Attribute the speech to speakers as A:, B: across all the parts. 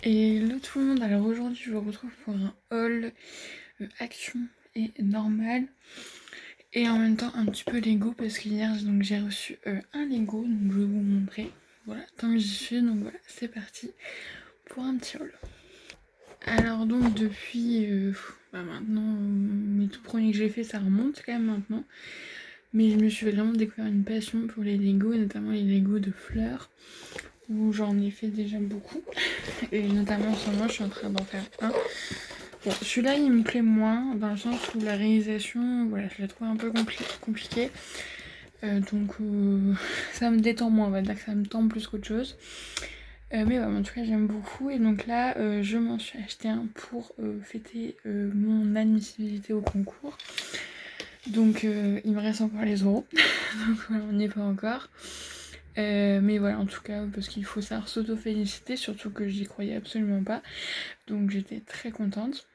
A: Et le tout le monde, alors aujourd'hui je vous retrouve pour un haul action et normal. Et en même temps un petit peu Lego parce qu'hier donc j'ai reçu un Lego, donc je vais vous montrer. Voilà, tant que j'y suis, donc voilà, c'est parti pour un petit haul. Alors donc depuis maintenant, mes tout premiers que j'ai fait ça remonte quand même maintenant. Mais je me suis vraiment découvert une passion pour les Lego, et notamment les Lego de fleurs, où j'en ai fait déjà beaucoup. Et notamment en ce moment je suis en train d'en faire un. Bon, celui-là il me plaît moins, dans le sens où la réalisation, voilà, je la trouve un peu compliquée. Donc ça me détend moins, on va dire que ça me tend plus qu'autre chose. Mais en tout cas j'aime beaucoup, et donc là je m'en suis acheté un pour fêter mon admissibilité au concours. Donc il me reste encore les euros, donc voilà, on n'y est pas encore. Mais voilà, en tout cas, parce qu'il faut savoir s'auto-féliciter, surtout que j'y croyais absolument pas. Donc j'étais très contente.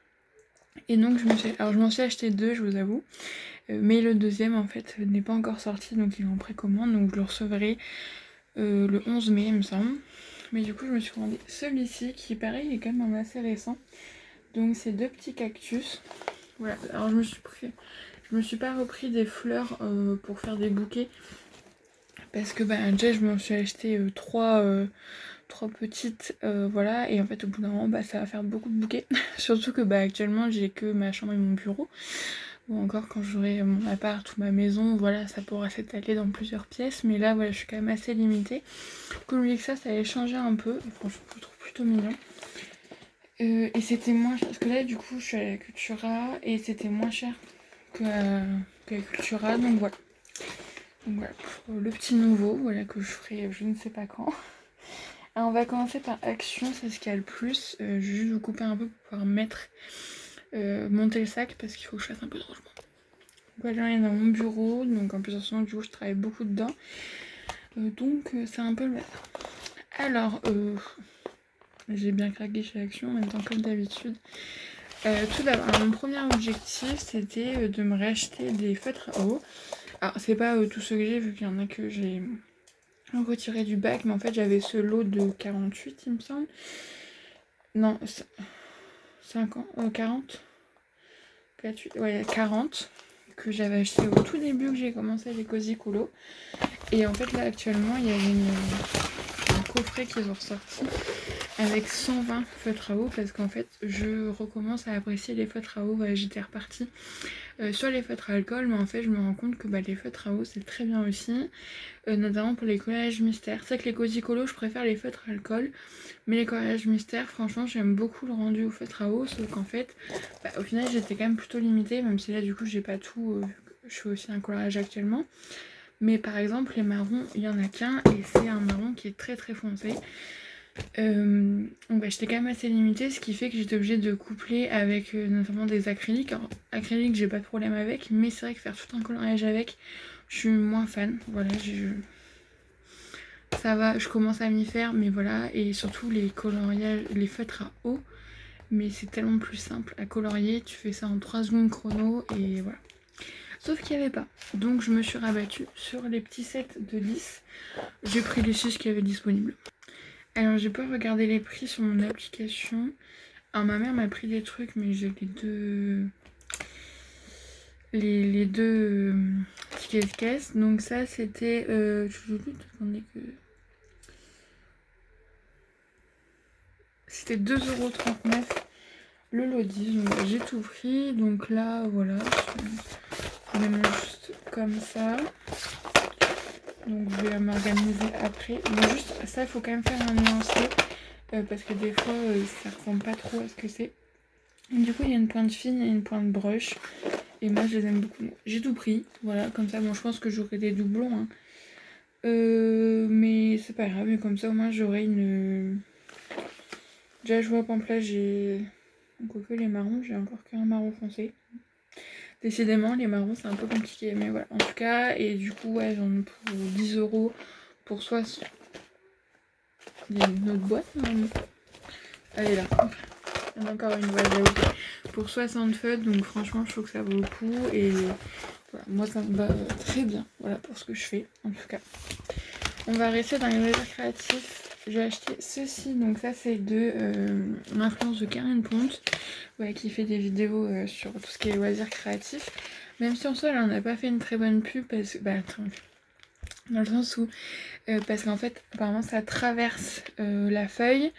A: Et donc je m'en suis acheté deux, je vous avoue. Mais le deuxième en fait n'est pas encore sorti, donc il est en précommande, donc je le recevrai le 11 mai il me semble. Mais du coup je me suis commandé celui-ci qui pareil est quand même assez récent. Donc c'est deux petits cactus. Voilà, alors je me suis pas repris des fleurs pour faire des bouquets. Parce que déjà je me suis acheté trois petites, voilà, et en fait au bout d'un moment ça va faire beaucoup de bouquets. Surtout que actuellement j'ai que ma chambre et mon bureau. Ou encore quand j'aurai mon appart ou ma maison, voilà, ça pourra s'étaler dans plusieurs pièces. Mais là, voilà, je suis quand même assez limitée. Comme je dis que ça allait changer un peu. Et franchement, je le trouve plutôt mignon. Et c'était moins cher. Parce que là, du coup, je suis à la Cultura. Et c'était moins cher qu'à Cultura. Donc voilà. Donc voilà, pour le petit nouveau, voilà, que je ferai je ne sais pas quand. Alors, on va commencer par Action, c'est ce qu'il y a le plus. Je vais juste vous couper un peu pour pouvoir monter le sac parce qu'il faut que je fasse un peu de rangement. Voilà, il y en a dans mon bureau, donc en plus en ce moment du coup je travaille beaucoup dedans. Donc c'est un peu le bazar. Alors, j'ai bien craqué chez Action en même temps comme d'habitude. Tout d'abord, mon premier objectif c'était de me racheter des feutres à eau. Alors c'est pas tout ce que j'ai vu qu'il y en a que j'ai retiré du bac, mais en fait j'avais ce lot de 48 il me semble. Non, 50, 40 48, ouais 40 que j'avais acheté au tout début que j'ai commencé les Cozy Colo. Et en fait là actuellement il y avait un coffret qu'ils ont ressorti avec 120 feutres à eau parce qu'en fait je recommence à apprécier les feutres à eau. J'étais repartie sur les feutres à alcool, mais en fait je me rends compte que les feutres à eau c'est très bien aussi, notamment pour les collages mystères. C'est vrai que les Cozy Colo je préfère les feutres à alcool, mais les collages mystères franchement j'aime beaucoup le rendu au feutre à eau, sauf qu'en fait au final j'étais quand même plutôt limitée, même si là du coup j'ai pas tout, je fais aussi un coloriage actuellement. Mais par exemple les marrons il y en a qu'un et c'est un marron qui est très très foncé. Donc j'étais quand même assez limitée, ce qui fait que j'étais obligée de coupler avec notamment des acryliques. Alors acrylique j'ai pas de problème avec, mais c'est vrai que faire tout un coloriage avec, je suis moins fan. Voilà, ça va, je commence à m'y faire, mais voilà. Et surtout les coloriages, les feutres à eau, mais c'est tellement plus simple à colorier, tu fais ça en 3 secondes chrono et voilà. Sauf qu'il n'y avait pas, donc je me suis rabattue sur les petits sets de 10. J'ai pris les 6 qui avaient disponibles. Alors j'ai pas regardé les prix sur mon application. Alors ma mère m'a pris des trucs, mais j'ai les deux tickets de caisse. Donc ça c'était attendez que c'était 2,39€ le lot 10. Donc j'ai tout pris. Donc là voilà, je mets juste comme ça. Donc je vais m'organiser après. Mais juste ça il faut quand même faire un nuancé. Parce que des fois ça ressemble pas trop à ce que c'est. Du coup il y a une pointe fine et une pointe brush. Et moi je les aime beaucoup. J'ai tout pris. Voilà, comme ça, bon je pense que j'aurai des doublons. Hein. Mais c'est pas grave, mais comme ça au moins j'aurai une... Déjà je vois par exemple là j'ai... Quoique les marrons, j'ai encore qu'un marron foncé. Décidément les marrons c'est un peu compliqué. Mais voilà, en tout cas, et du coup ouais j'en ai pour 10€ pour 60. Il y a une autre boîte normalement. Elle est là. Il y en a encore une, voilà, pour 60 feutres, donc franchement je trouve que ça vaut le coup. Et voilà, moi ça me va très bien, voilà pour ce que je fais en tout cas. On va rester dans les loisirs créatifs j'ai acheté ceci. Donc ça c'est de l'influence de Karen Ponte, ouais, qui fait des vidéos sur tout ce qui est loisirs créatifs. Même si en soi elle en a pas fait une très bonne pub parce que dans le sens où parce qu'en fait apparemment ça traverse la feuille.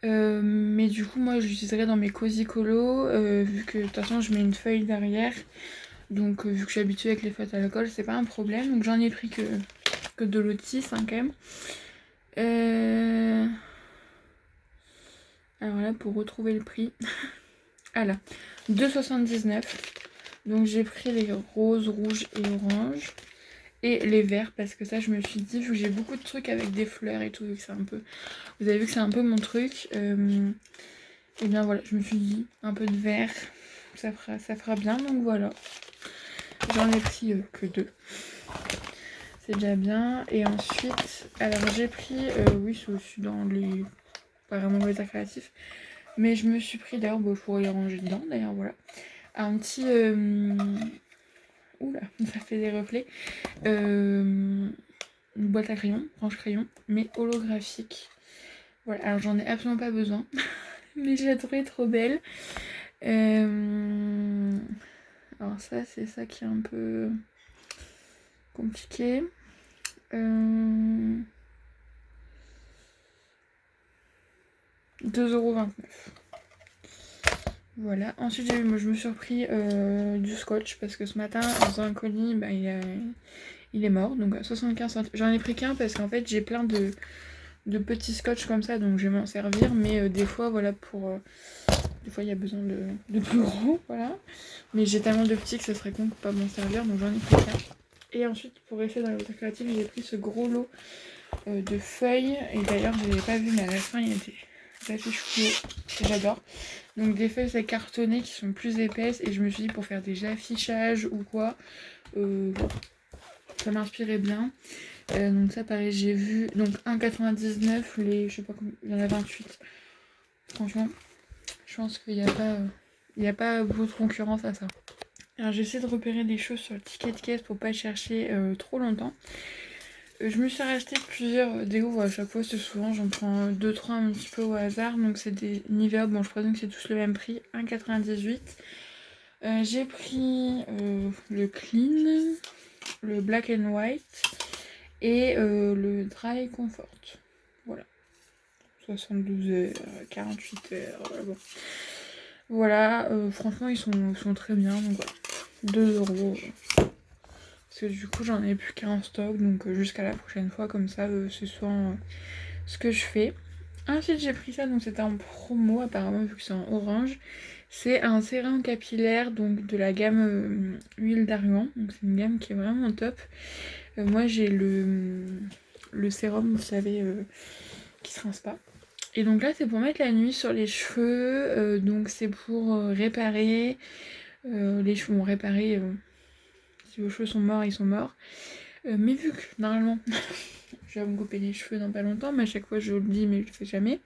A: Mais du coup moi je l'utiliserai dans mes cosy colos vu que de toute façon je mets une feuille derrière. Donc vu que je suis habituée avec les feuilles à l'alcool, c'est pas un problème. Donc j'en ai pris que de l'eau de 6 hein, quand même. Alors là pour retrouver le prix. Ah là, 2,79. Donc j'ai pris les roses, rouges et oranges. Et les verts parce que ça je me suis dit, vu que j'ai beaucoup de trucs avec des fleurs et tout, vu que c'est un peu... Vous avez vu que c'est un peu mon truc. Et bien voilà, je me suis dit un peu de vert, ça fera bien, donc voilà. J'en ai pris que 2. C'est déjà bien. Et ensuite, alors j'ai pris, oui c'est aussi dans les... pas vraiment loisirs créatifs. Mais je me suis pris, d'ailleurs, bon, je pourrais les ranger dedans, d'ailleurs, voilà. Un petit... Oula, ça fait des reflets. Une boîte à crayons, range crayon, mais holographique. Voilà, alors j'en ai absolument pas besoin. Mais je la trouvais trop belle. Alors ça, c'est ça qui est un peu compliqué. 2,29 €. Voilà. Ensuite, moi, je me suis repris du scotch parce que ce matin, en faisant un colis, bah, il est mort. Donc 75 centimes. J'en ai pris qu'un parce qu'en fait, j'ai plein de petits scotch comme ça, donc je vais m'en servir. Mais des fois, voilà, des fois, il y a besoin de plus gros, voilà. Mais j'ai tellement de petits que ce serait con de pas m'en servir, donc j'en ai pris qu'un. Et ensuite, pour rester dans les loisirs créatifs, j'ai pris ce gros lot de feuilles. Et d'ailleurs, je l'avais pas vu, mais à la fin, il y a des affiches fluo que j'adore. Donc des feuilles cartonnées qui sont plus épaisses. Et je me suis dit, pour faire des affichages ou quoi, ça m'inspirait bien. Donc ça, pareil, j'ai vu. Donc 1,99 €, je sais pas combien, il y en a 28. Franchement, je pense qu'il n'y a pas beaucoup de concurrence à ça. Alors j'essaie de repérer des choses sur le ticket de caisse pour pas chercher trop longtemps. Je me suis racheté plusieurs déos, à chaque fois c'est souvent j'en prends 2-3 un petit peu au hasard. Donc c'est des Nivea, bon je présume que c'est tous le même prix, 1,98 €. J'ai pris le Clean, le Black and White et le Dry Comfort. Voilà. 72 heures, 48 heures, voilà bon. Voilà, franchement ils sont très bien, donc voilà. 2 €. Parce que du coup j'en ai plus qu'un en stock, donc jusqu'à la prochaine fois, comme ça c'est souvent ce que je fais. Ensuite j'ai pris ça, donc c'était en promo apparemment vu que c'est en orange. C'est un sérum capillaire donc de la gamme huile d'argan, donc c'est une gamme qui est vraiment top. Moi j'ai le sérum, vous savez, qui se rince pas. Et donc là c'est pour mettre la nuit sur les cheveux, donc c'est pour réparer les cheveux, bon réparer, si vos cheveux sont morts ils sont morts. Mais vu que normalement je vais me couper les cheveux dans pas longtemps, mais à chaque fois je le dis mais je le fais jamais.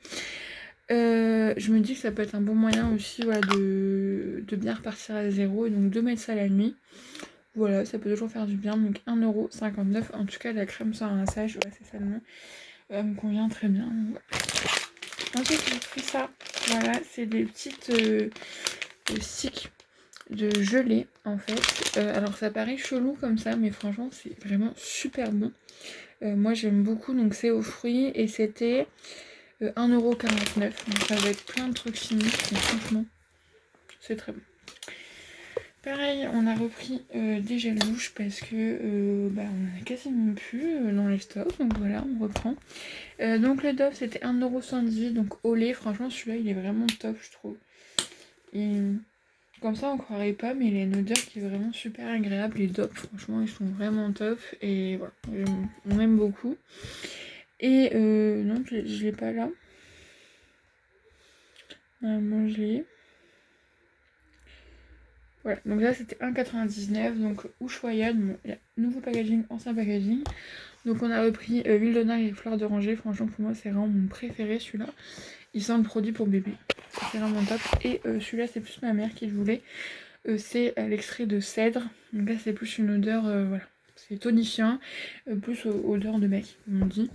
A: Je me dis que ça peut être un bon moyen aussi, voilà, de bien repartir à zéro et donc de mettre ça la nuit. Voilà, ça peut toujours faire du bien. Donc 1,59 €. En tout cas la crème sans rinçage, ouais, c'est ça le nom. Me convient très bien. Voilà. Ensuite j'ai pris ça. Voilà, c'est des petites sticks de gelée en fait. Alors ça paraît chelou comme ça, mais franchement c'est vraiment super bon. Moi j'aime beaucoup, donc c'est aux fruits et c'était 1,49 €. Donc ça va être plein de trucs chimiques, mais franchement c'est très bon. Pareil, on a repris des gels douche parce que on en a quasiment plus dans les stocks, donc voilà, on reprend. Donc le Dove c'était 1,78 €, donc au lait, franchement celui-là il est vraiment top je trouve. Et comme ça on croirait pas, mais il a une odeur qui est vraiment super agréable. Les Dove franchement ils sont vraiment top et voilà, on aime beaucoup. Et non je l'ai pas là. Normalement je l'ai. Voilà, donc là c'était 1,99 €, donc Ushuaïa, nouveau packaging, ancien packaging. Donc on a repris huile d'honneur et fleurs d'oranger, franchement pour moi c'est vraiment mon préféré celui-là. Il sent le produit pour bébé, c'est vraiment top. Et celui-là c'est plus ma mère qui le voulait, c'est l'extrait de cèdre, donc là c'est plus une odeur, voilà, c'est tonifiant, plus odeur de mec, comme on dit.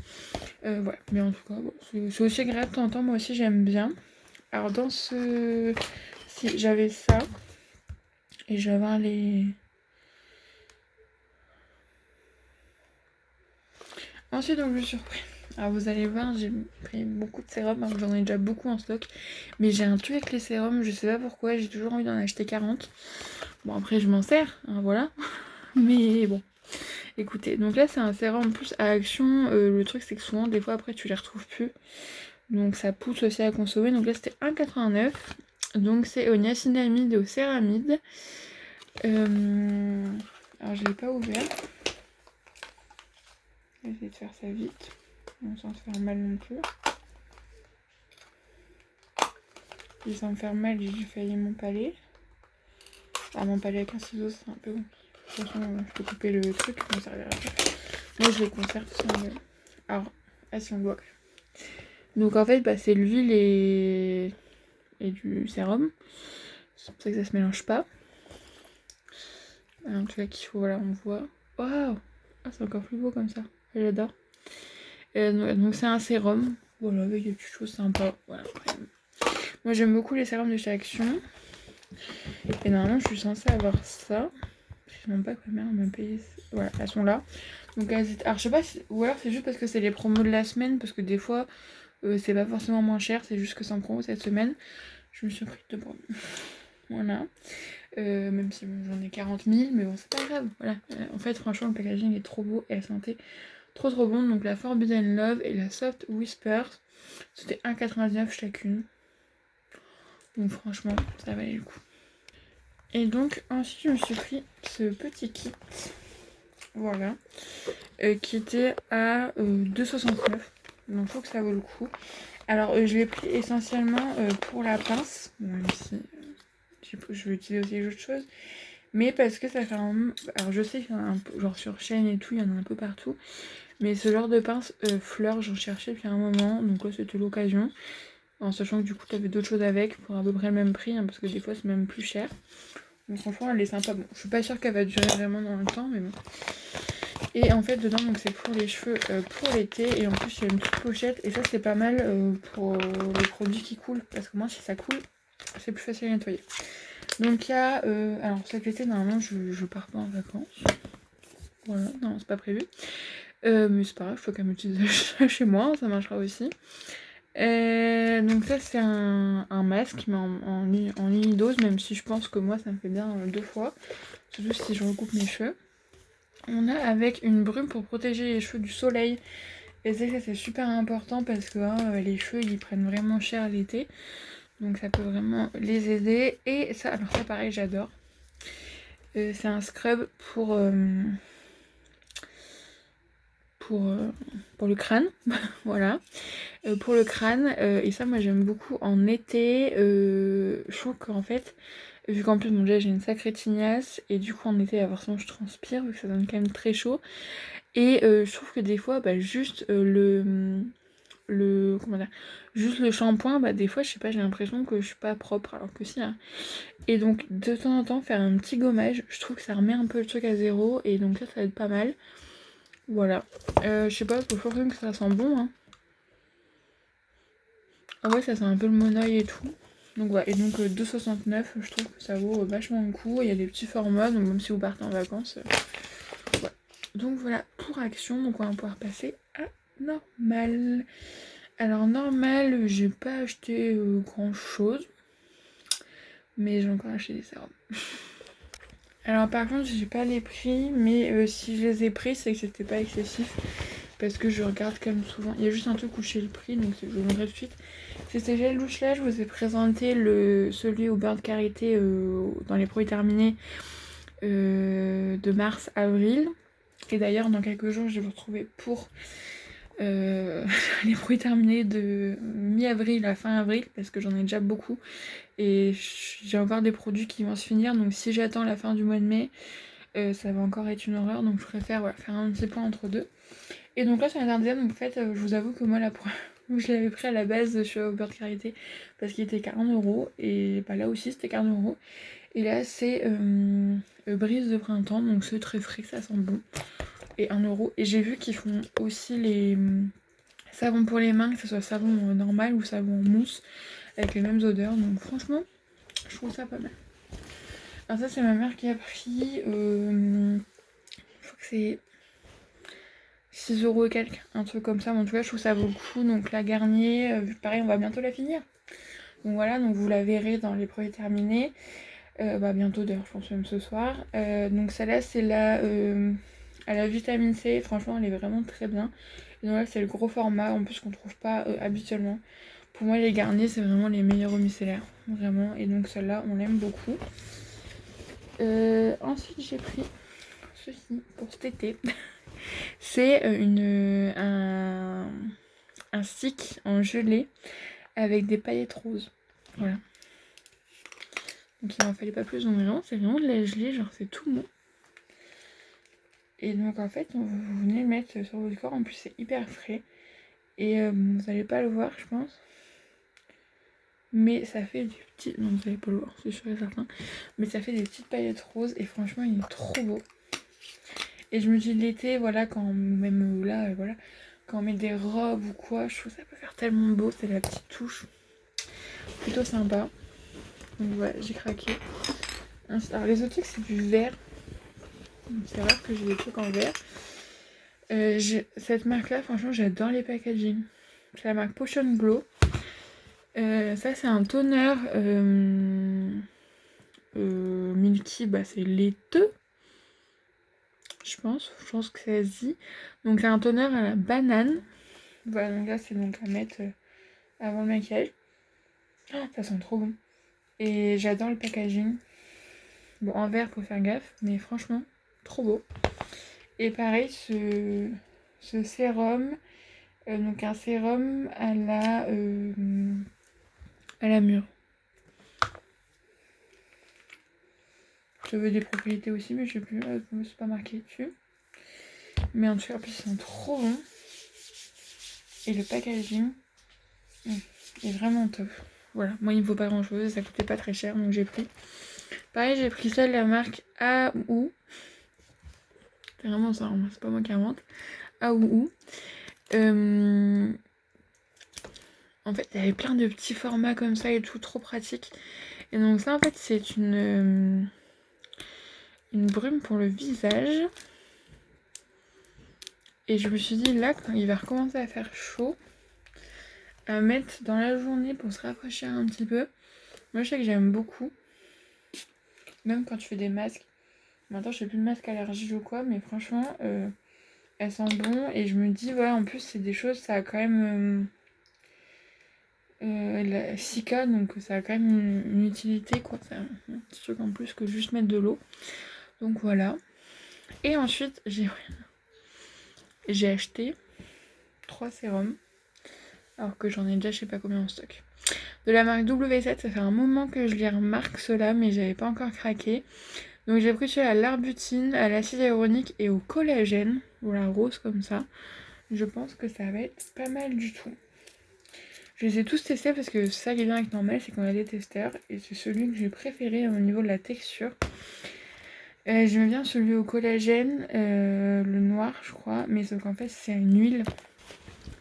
A: Voilà, mais en tout cas, bon, c'est aussi agréable de temps en temps, moi aussi j'aime bien. Alors dans ce... Si, j'avais ça, et j'avais les... Ensuite, donc je suis surpris. Alors vous allez voir, j'ai pris beaucoup de sérums, alors j'en ai déjà beaucoup en stock. Mais j'ai un truc avec les sérums, je sais pas pourquoi, j'ai toujours envie d'en acheter 40. Bon après je m'en sers, hein, voilà. Mais bon, écoutez, donc là c'est un sérum plus à action. Le truc c'est que souvent des fois après tu les retrouves plus. Donc ça pousse aussi à consommer. Donc là c'était 1,89. Donc c'est au niacinamide et au céramide. Alors je l'ai pas ouvert. Je vais essayer de faire ça vite, sans se faire mal non plus. Et sans me faire mal, j'ai failli mon palais. Ah, mon palais avec un ciseau, c'est un peu bon. De toute façon, je peux couper le truc, ça me servira pas. Moi, je les conserve sans... Alors, si on voit. Donc, en fait, bah, c'est l'huile et du sérum. C'est pour ça que ça se mélange pas. En tout cas, qu'il faut, voilà, on voit. Waouh! Ah, c'est encore plus beau comme ça. J'adore. Donc, c'est un sérum. Voilà, avec des petites choses sympas. Voilà. Moi, j'aime beaucoup les sérums de chez Action. Et normalement, je suis censée avoir ça. Je sais même pas combien on m'a payé. Voilà, elles sont là. Donc, alors, je sais pas si... Ou alors, c'est juste parce que c'est les promos de la semaine. Parce que des fois, c'est pas forcément moins cher. C'est juste que c'est en promo cette semaine. Je me suis pris de promos. Voilà. Même si bon, j'en ai 40 000. Mais bon, c'est pas grave. Voilà. En fait, franchement, le packaging est trop beau. Et la santé, trop bon. Donc, la Forbidden Love et la Soft Whispers. C'était 1,99 chacune. Donc, franchement, ça valait le coup. Et donc ensuite je me suis pris ce petit kit, voilà, qui était à 2,69. Donc je trouve que ça vaut le coup. Alors je l'ai pris essentiellement pour la pince, même si je vais utiliser aussi autre chose. Mais parce que ça fait un... Alors je sais qu'il y en a un peu, genre sur chaîne et tout, il y en a un peu partout. Mais ce genre de pince fleur, j'en cherchais depuis un moment, donc là c'était l'occasion. En sachant que du coup t'avais d'autres choses avec pour à peu près le même prix, hein, parce que des fois c'est même plus cher. Donc franchement elle est sympa. Bon, je suis pas sûre qu'elle va durer vraiment dans le temps, mais bon. Et en fait dedans donc c'est pour les cheveux pour l'été. Et en plus il y a une petite pochette. Et ça c'est pas mal pour les produits qui coulent. Parce que moi si ça coule, c'est plus facile à nettoyer. Donc il y a... alors cet été normalement je pars pas en vacances. Voilà, non c'est pas prévu. Mais c'est pas grave, je peux quand même utiliser ça chez moi, ça marchera aussi. Donc ça c'est un masque mais en unidose, même si je pense que moi ça me fait bien 2 fois, surtout si je recoupe mes cheveux. On a avec une brume pour protéger les cheveux du soleil, et ça c'est super important parce que les cheveux ils prennent vraiment cher l'été, donc ça peut vraiment les aider. Et ça, alors ça pareil j'adore, c'est un scrub pour le crâne, voilà. Pour le crâne, et ça moi j'aime beaucoup en été. Je trouve qu'en fait, vu qu'en plus bon, déjà j'ai une sacrée tignasse, et du coup en été forcément je transpire vu que ça donne quand même très chaud. Et je trouve que des fois juste comment dire, juste le shampoing, des fois je sais pas, j'ai l'impression que je suis pas propre alors que si, hein. Et donc de temps en temps faire un petit gommage, je trouve que ça remet un peu le truc à zéro, et donc ça va être pas mal. Voilà. Je sais pas, je trouve que ça sent bon, hein. Ah ouais, ça sent un peu le monoeil et tout. Donc voilà, et donc 2,69, je trouve que ça vaut vachement le coup. Il y a des petits formats, donc même si vous partez en vacances. Voilà. Donc voilà pour Action, donc on va pouvoir passer à Normal. Alors Normal, j'ai pas acheté grand chose, mais j'ai encore acheté des sérums. Alors par contre, j'ai pas les prix, mais si je les ai pris, c'est que c'était pas excessif. Parce que je regarde quand même souvent. Il y a juste un truc où je sais le prix, donc je vous montrerai tout de suite. C'est ces gels douche là, je vous ai présenté celui au beurre de karité dans les produits terminés de mars-avril. Et d'ailleurs, dans quelques jours, je vais vous retrouver pour les produits terminés de mi-avril à fin avril, parce que j'en ai déjà beaucoup. Et j'ai encore des produits qui vont se finir, donc si j'attends la fin du mois de mai, ça va encore être une horreur. Donc je préfère faire un petit point entre deux. Et donc là sur la deuxième, donc en fait je vous avoue que moi Je l'avais pris à la base sur Au Beurre de Karité parce qu'il était 40 € et bah là aussi c'était 40 €. Et là c'est brise de printemps, donc c'est très frais, ça sent bon. Et 1 €. Et j'ai vu qu'ils font aussi les savons pour les mains, que ce soit savon normal ou savon en mousse, avec les mêmes odeurs. Donc franchement, je trouve ça pas mal. Alors ça c'est ma mère qui a pris, je crois que c'est 6 € et quelques, un truc comme ça. Mais en tout cas je trouve ça vaut le coup. Donc la Garnier, pareil on va bientôt la finir. Donc voilà, donc vous la verrez dans les produits terminés. Bientôt d'ailleurs, je pense même ce soir. Donc celle-là c'est à la vitamine C. Franchement elle est vraiment très bien. Et donc là c'est le gros format en plus qu'on trouve pas habituellement. Pour moi les Garnier c'est vraiment les meilleurs micellaires, vraiment. Et donc celle-là on l'aime beaucoup. Ensuite j'ai pris ceci pour cet été. C'est un stick en gelée avec des paillettes roses. Voilà. Donc il m'en fallait pas plus. Donc vraiment c'est vraiment de la gelée, genre c'est tout mou. Et donc en fait vous venez le mettre sur votre corps. En plus c'est hyper frais. Et vous allez pas le voir je pense. Mais ça fait des petits... Non vous allez pas le voir, c'est sûr et certain. Mais ça fait des petites paillettes roses. Et franchement il est trop beau. Et je me dis l'été, voilà, quand même là, voilà, quand on met des robes ou quoi, je trouve que ça peut faire tellement beau, c'est la petite touche. Plutôt sympa. Donc voilà, j'ai craqué. Alors les autres trucs c'est du verre. C'est rare que j'ai des trucs en verre. Cette marque là, franchement j'adore les packaging. C'est la marque Potion Glow. Ça c'est un toner Milky, c'est laiteux. Je pense que ça se dit. Donc c'est un toner à la banane. Voilà, donc là c'est donc à mettre avant le maquillage. Oh, ça sent trop bon. Et j'adore le packaging. Bon, en verre faut faire gaffe, mais franchement, trop beau. Et pareil, ce sérum, donc un sérum à la mûre. Je veux des propriétés aussi, mais je sais plus, je me suis pas marqué dessus. Mais en tout cas, en plus, ils sont trop bons. Et le packaging est vraiment top. Voilà, moi il me faut pas grand chose, ça coûtait pas très cher, donc j'ai pris. Pareil, j'ai pris ça de la marque Aou. C'est vraiment ça, c'est pas moi qui invente. Aou. En fait, il y avait plein de petits formats comme ça et tout, trop pratique. Et donc ça, en fait, c'est une brume pour le visage. Et je me suis dit, là, quand il va recommencer à faire chaud, à mettre dans la journée pour se rafraîchir un petit peu. Moi, je sais que j'aime beaucoup. Même quand tu fais des masques. Maintenant, je fais plus de masque allergie ou quoi, mais franchement, elles sentent bon. Et je me dis, voilà, en plus, c'est des choses, ça a quand même... la Sika, donc ça a quand même une utilité, quoi. C'est un petit truc en plus que juste mettre de l'eau. Donc voilà. Et ensuite, j'ai acheté 3 sérums. Alors que j'en ai déjà je sais pas combien en stock. De la marque W7, ça fait un moment que je les remarque ceux-là, mais j'avais pas encore craqué. Donc j'ai pris celui à l'arbutine, à l'acide hyaluronique et au collagène. Voilà, rose comme ça. Je pense que ça va être pas mal du tout. Je les ai tous testés parce que ça qui est bien avec Normal, c'est qu'on a des testeurs. Et c'est celui que j'ai préféré au niveau de la texture. J'aime bien celui au collagène, le noir je crois. Mais sauf qu'en fait c'est une huile.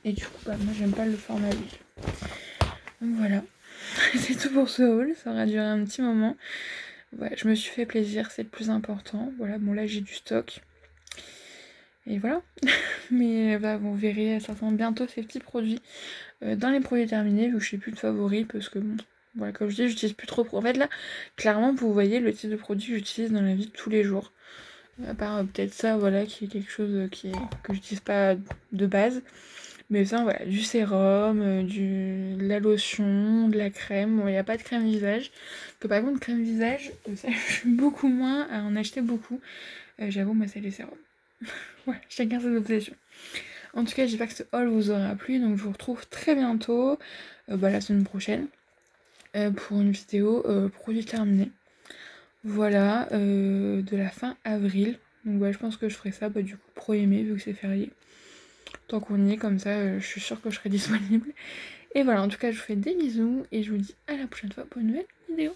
A: Et du coup moi j'aime pas le format huile. Donc voilà. C'est tout pour ce haul, ça aura duré un petit moment. Ouais, je me suis fait plaisir, c'est le plus important. Voilà, bon là j'ai du stock. Et voilà. Mais vous verrez certainement bientôt ces petits produits dans les produits terminés, vu que je n'ai plus de favoris, parce que bon, voilà, comme je dis, j'utilise plus trop. En fait là, clairement, vous voyez le type de produit que j'utilise dans la vie de tous les jours. À part peut-être ça, voilà, qui est quelque chose que j'utilise pas de base. Mais ça, voilà, du sérum, de la lotion, de la crème. Bon, il n'y a pas de crème visage. Que par contre, crème visage, ça, je suis beaucoup moins à en acheter beaucoup. J'avoue, moi, c'est les sérums. Ouais, chacun ses obsessions. En tout cas, j'espère que ce haul vous aura plu. Donc, je vous retrouve très bientôt, la semaine prochaine, pour une vidéo produit terminé. Voilà, de la fin avril. Donc, je pense que je ferai ça du coup 1er mai, vu que c'est férié. Tant qu'on y est, comme ça, je suis sûre que je serai disponible. Et voilà, en tout cas, je vous fais des bisous et je vous dis à la prochaine fois pour une nouvelle vidéo.